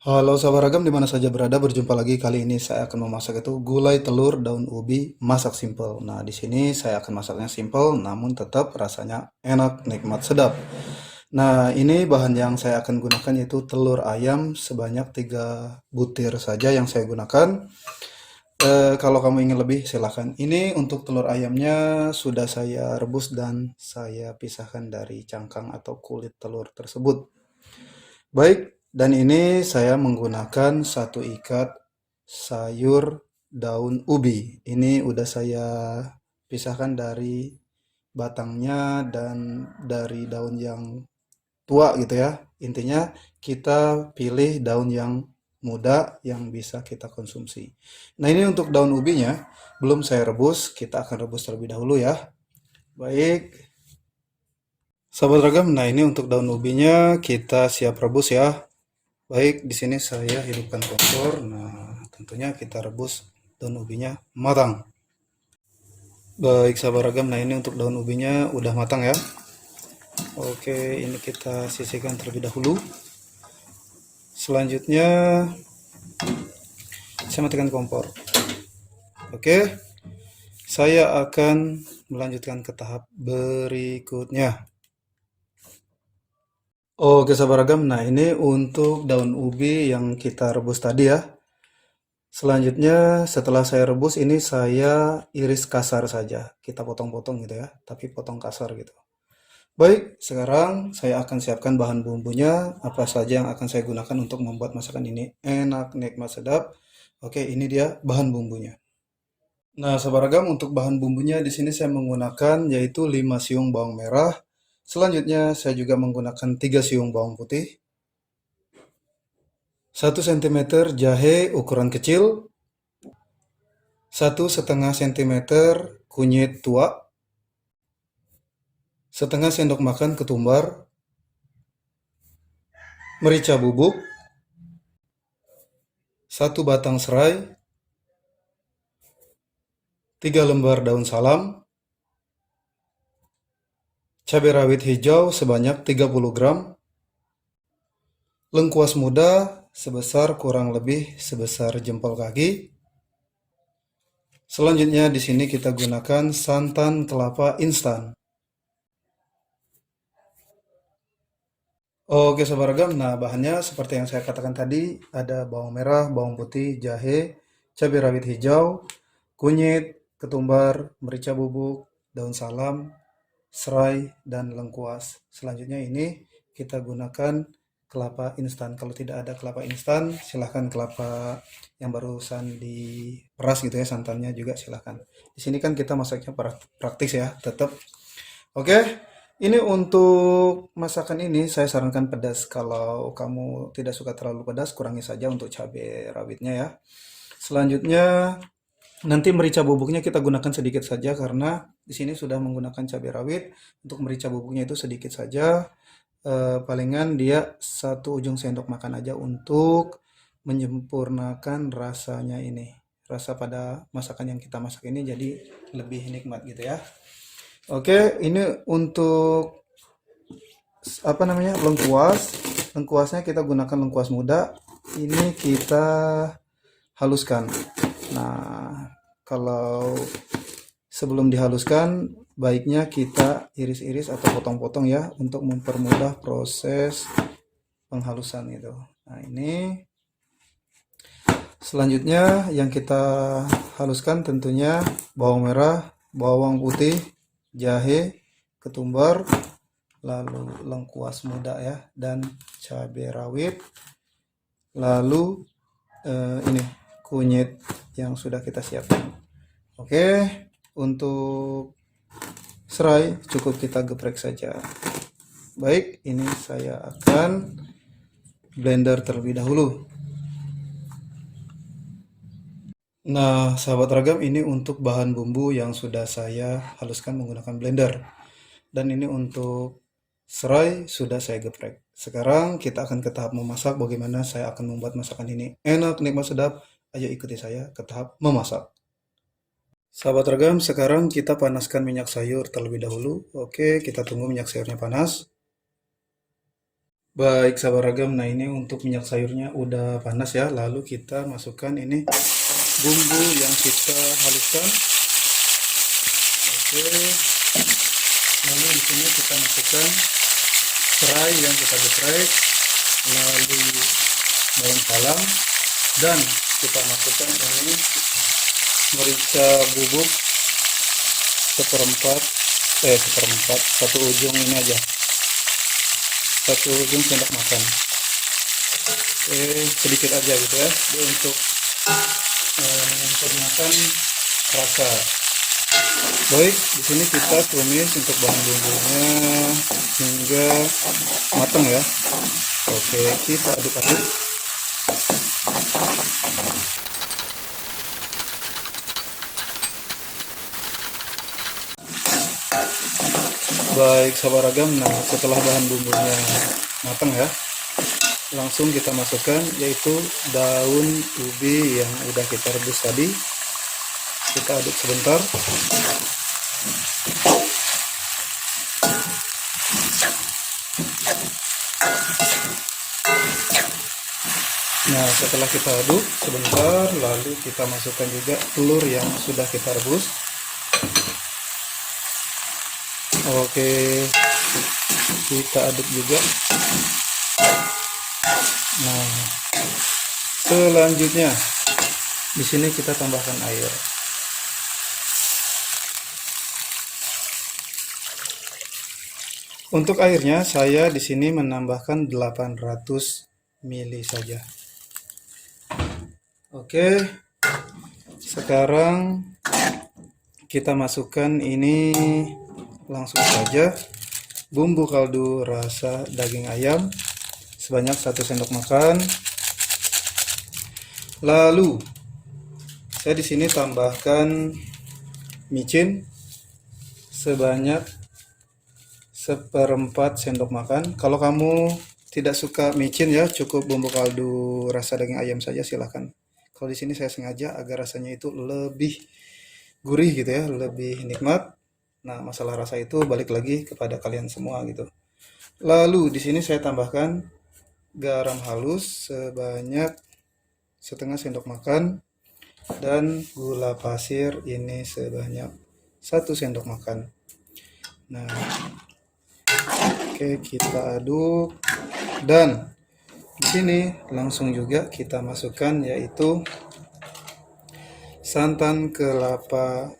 Halo sahabat ragam di mana saja berada, berjumpa lagi. Kali ini saya akan memasak itu gulai telur daun ubi masak simple. Nah, di sini saya akan masaknya simple namun tetap rasanya enak, nikmat, sedap. Nah, ini bahan yang saya akan gunakan yaitu telur ayam sebanyak 3 butir saja yang saya gunakan. Kalau kamu ingin lebih silahkan. Ini untuk telur ayamnya sudah saya rebus dan saya pisahkan dari cangkang atau kulit telur tersebut. Baik, dan ini saya menggunakan satu ikat sayur daun ubi. Ini udah saya pisahkan dari batangnya dan dari daun yang tua gitu ya. Intinya kita pilih daun yang muda yang bisa kita konsumsi. Nah, ini untuk daun ubinya belum saya rebus, kita akan rebus terlebih dahulu ya. Baik, sahabat ragam, nah ini untuk daun ubinya kita siap rebus ya. Baik, di sini saya hidupkan kompor. Nah, tentunya kita rebus daun ubinya matang. Baik, sahabat ragam. Nah, ini untuk daun ubinya udah matang ya. Oke, ini kita sisihkan terlebih dahulu. Selanjutnya, saya matikan kompor. Oke, saya akan melanjutkan ke tahap berikutnya. Oke, sahabat ragam. Nah, ini untuk daun ubi yang kita rebus tadi ya. Selanjutnya, setelah saya rebus, ini saya iris kasar saja. Kita potong-potong gitu ya, tapi potong kasar gitu. Baik, sekarang saya akan siapkan bahan bumbunya, apa saja yang akan saya gunakan untuk membuat masakan ini enak, nikmat, sedap. Oke, ini dia bahan bumbunya. Nah, sahabat ragam, untuk bahan bumbunya di sini saya menggunakan yaitu 5 siung bawang merah. Selanjutnya, saya juga menggunakan 3 siung bawang putih, 1 cm jahe ukuran kecil, 1,5 cm kunyit tua, setengah sendok makan ketumbar, merica bubuk, 1 batang serai, 3 lembar daun salam, cabai rawit hijau sebanyak 30 gram, lengkuas muda sebesar kurang lebih sebesar jempol kaki. Selanjutnya di sini kita gunakan santan kelapa instan. Oke sahabat ragam, nah bahannya seperti yang saya katakan tadi, ada bawang merah, bawang putih, jahe, cabai rawit hijau, kunyit, ketumbar, merica bubuk, daun salam, serai, dan lengkuas. Selanjutnya ini kita gunakan kelapa instan. Kalau tidak ada kelapa instan, silahkan kelapa yang barusan diperas gitu ya, santannya juga silahkan. Di sini kan kita masaknya praktis ya, tetap. Oke, ini untuk masakan ini saya sarankan pedas. Kalau kamu tidak suka terlalu pedas, kurangi saja untuk cabai rawitnya ya. Selanjutnya nanti merica bubuknya kita gunakan sedikit saja karena di sini sudah menggunakan cabai rawit. Untuk merica bubuknya itu sedikit saja. Palingan dia 1 ujung sendok makan aja untuk menyempurnakan rasanya ini. Rasa pada masakan yang kita masak ini jadi lebih nikmat gitu ya. Oke, ini untuk apa namanya lengkuas. Lengkuasnya kita gunakan lengkuas muda. Ini kita haluskan. Nah, kalau sebelum dihaluskan, baiknya kita iris-iris atau potong-potong ya untuk mempermudah proses penghalusan itu. Nah, ini selanjutnya yang kita haluskan tentunya bawang merah, bawang putih, jahe, ketumbar, lalu lengkuas muda ya, dan cabai rawit, lalu ini kunyit yang sudah kita siapkan. Oke, untuk serai cukup kita geprek saja. Baik, ini saya akan blender terlebih dahulu. Nah, sahabat ragam, ini untuk bahan bumbu yang sudah saya haluskan menggunakan blender. Dan ini untuk serai sudah saya geprek. Sekarang kita akan ke tahap memasak. Bagaimana saya akan membuat masakan ini enak, nikmat, sedap. Ayo ikuti saya ke tahap memasak. Sahabat ragam, sekarang kita panaskan minyak sayur terlebih dahulu. Oke, kita tunggu minyak sayurnya panas. Baik, sahabat ragam. Nah, ini untuk minyak sayurnya udah panas ya. Lalu kita masukkan ini bumbu yang kita haluskan. Oke. Lalu di sini kita masukkan serai yang kita geprek, lalu daun salam, dan kita masukkan ini merica bubuk seperempat, satu ujung ini aja, satu ujung sendok makan. Sedikit aja gitu ya, untuk menyempurnakan rasa. Baik, di sini kita tumis untuk bahan bumbunya hingga matang ya. Oke, kita aduk-aduk. Baik, sahabat ragam. Nah, setelah bahan bumbunya matang ya, langsung kita masukkan yaitu daun ubi yang udah kita rebus tadi. Kita aduk sebentar. Nah, setelah kita aduk sebentar, lalu kita masukkan juga telur yang sudah kita rebus. Oke, kita aduk juga. Nah, selanjutnya di sini kita tambahkan air. Untuk airnya saya di sini menambahkan 800 ml saja. Oke, sekarang kita masukkan ini langsung saja bumbu kaldu rasa daging ayam sebanyak 1 sendok makan. Lalu saya di sini tambahkan micin sebanyak seperempat sendok makan. Kalau kamu tidak suka micin ya, cukup bumbu kaldu rasa daging ayam saja silahkan. Kalau di sini saya sengaja agar rasanya itu lebih gurih gitu ya, lebih nikmat. Nah, masalah rasa itu balik lagi kepada kalian semua gitu. Lalu di sini saya tambahkan garam halus sebanyak setengah sendok makan dan gula pasir ini sebanyak 1 sendok makan. Nah, oke, kita aduk dan di sini langsung juga kita masukkan yaitu santan kelapa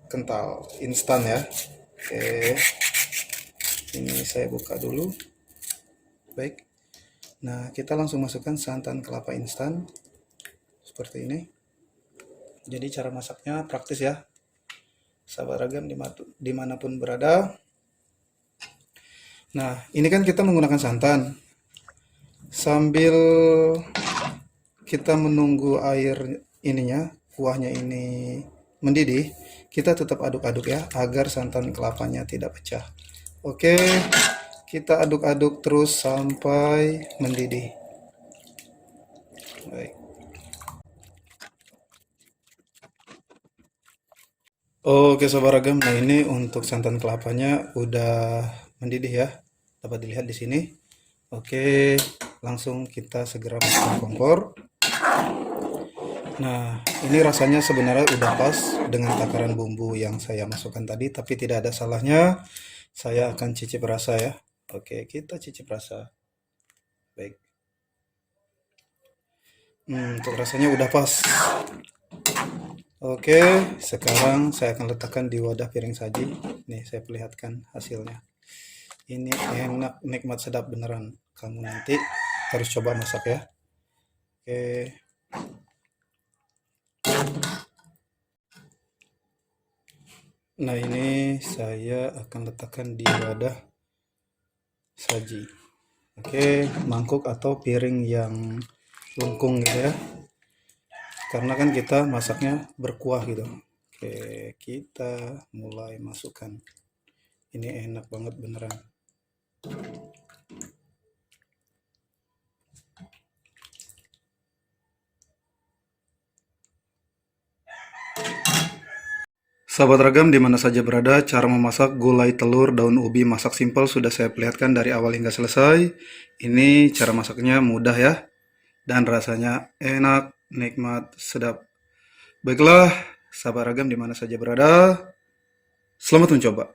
kental instan ya. Oke, ini saya buka dulu. Baik, nah kita langsung masukkan santan kelapa instan seperti ini. Jadi cara masaknya praktis ya, sahabat ragam dimanapun berada. Nah, ini kan kita menggunakan santan. Sambil kita menunggu air ininya, kuahnya ini mendidih, kita tetap aduk-aduk ya, agar santan kelapanya tidak pecah. Oke, kita aduk-aduk terus sampai mendidih. Baik. Oke, sobat ragam, nah ini untuk santan kelapanya udah mendidih ya, dapat dilihat di sini. Oke, langsung kita segera masukkan kompor. Nah, ini rasanya sebenarnya udah pas dengan takaran bumbu yang saya masukkan tadi, tapi tidak ada salahnya saya akan cicip rasa ya. Oke, kita cicip rasa. Baik. Untuk rasanya udah pas. Oke, sekarang saya akan letakkan di wadah piring saji. Nih, saya perlihatkan hasilnya. Ini enak, nikmat, sedap beneran. Kamu nanti harus coba masak ya. Oke. Nah, ini saya akan letakkan di wadah saji. Oke, mangkuk atau piring yang lengkung gitu ya. Karena kan kita masaknya berkuah gitu. Oke, kita mulai masukkan. Ini enak banget beneran. Sahabat ragam di mana saja berada, cara memasak gulai telur daun ubi masak simpel sudah saya perlihatkan dari awal hingga selesai. Ini cara masaknya mudah ya, dan rasanya enak, nikmat, sedap. Baiklah, sahabat ragam di mana saja berada, selamat mencoba.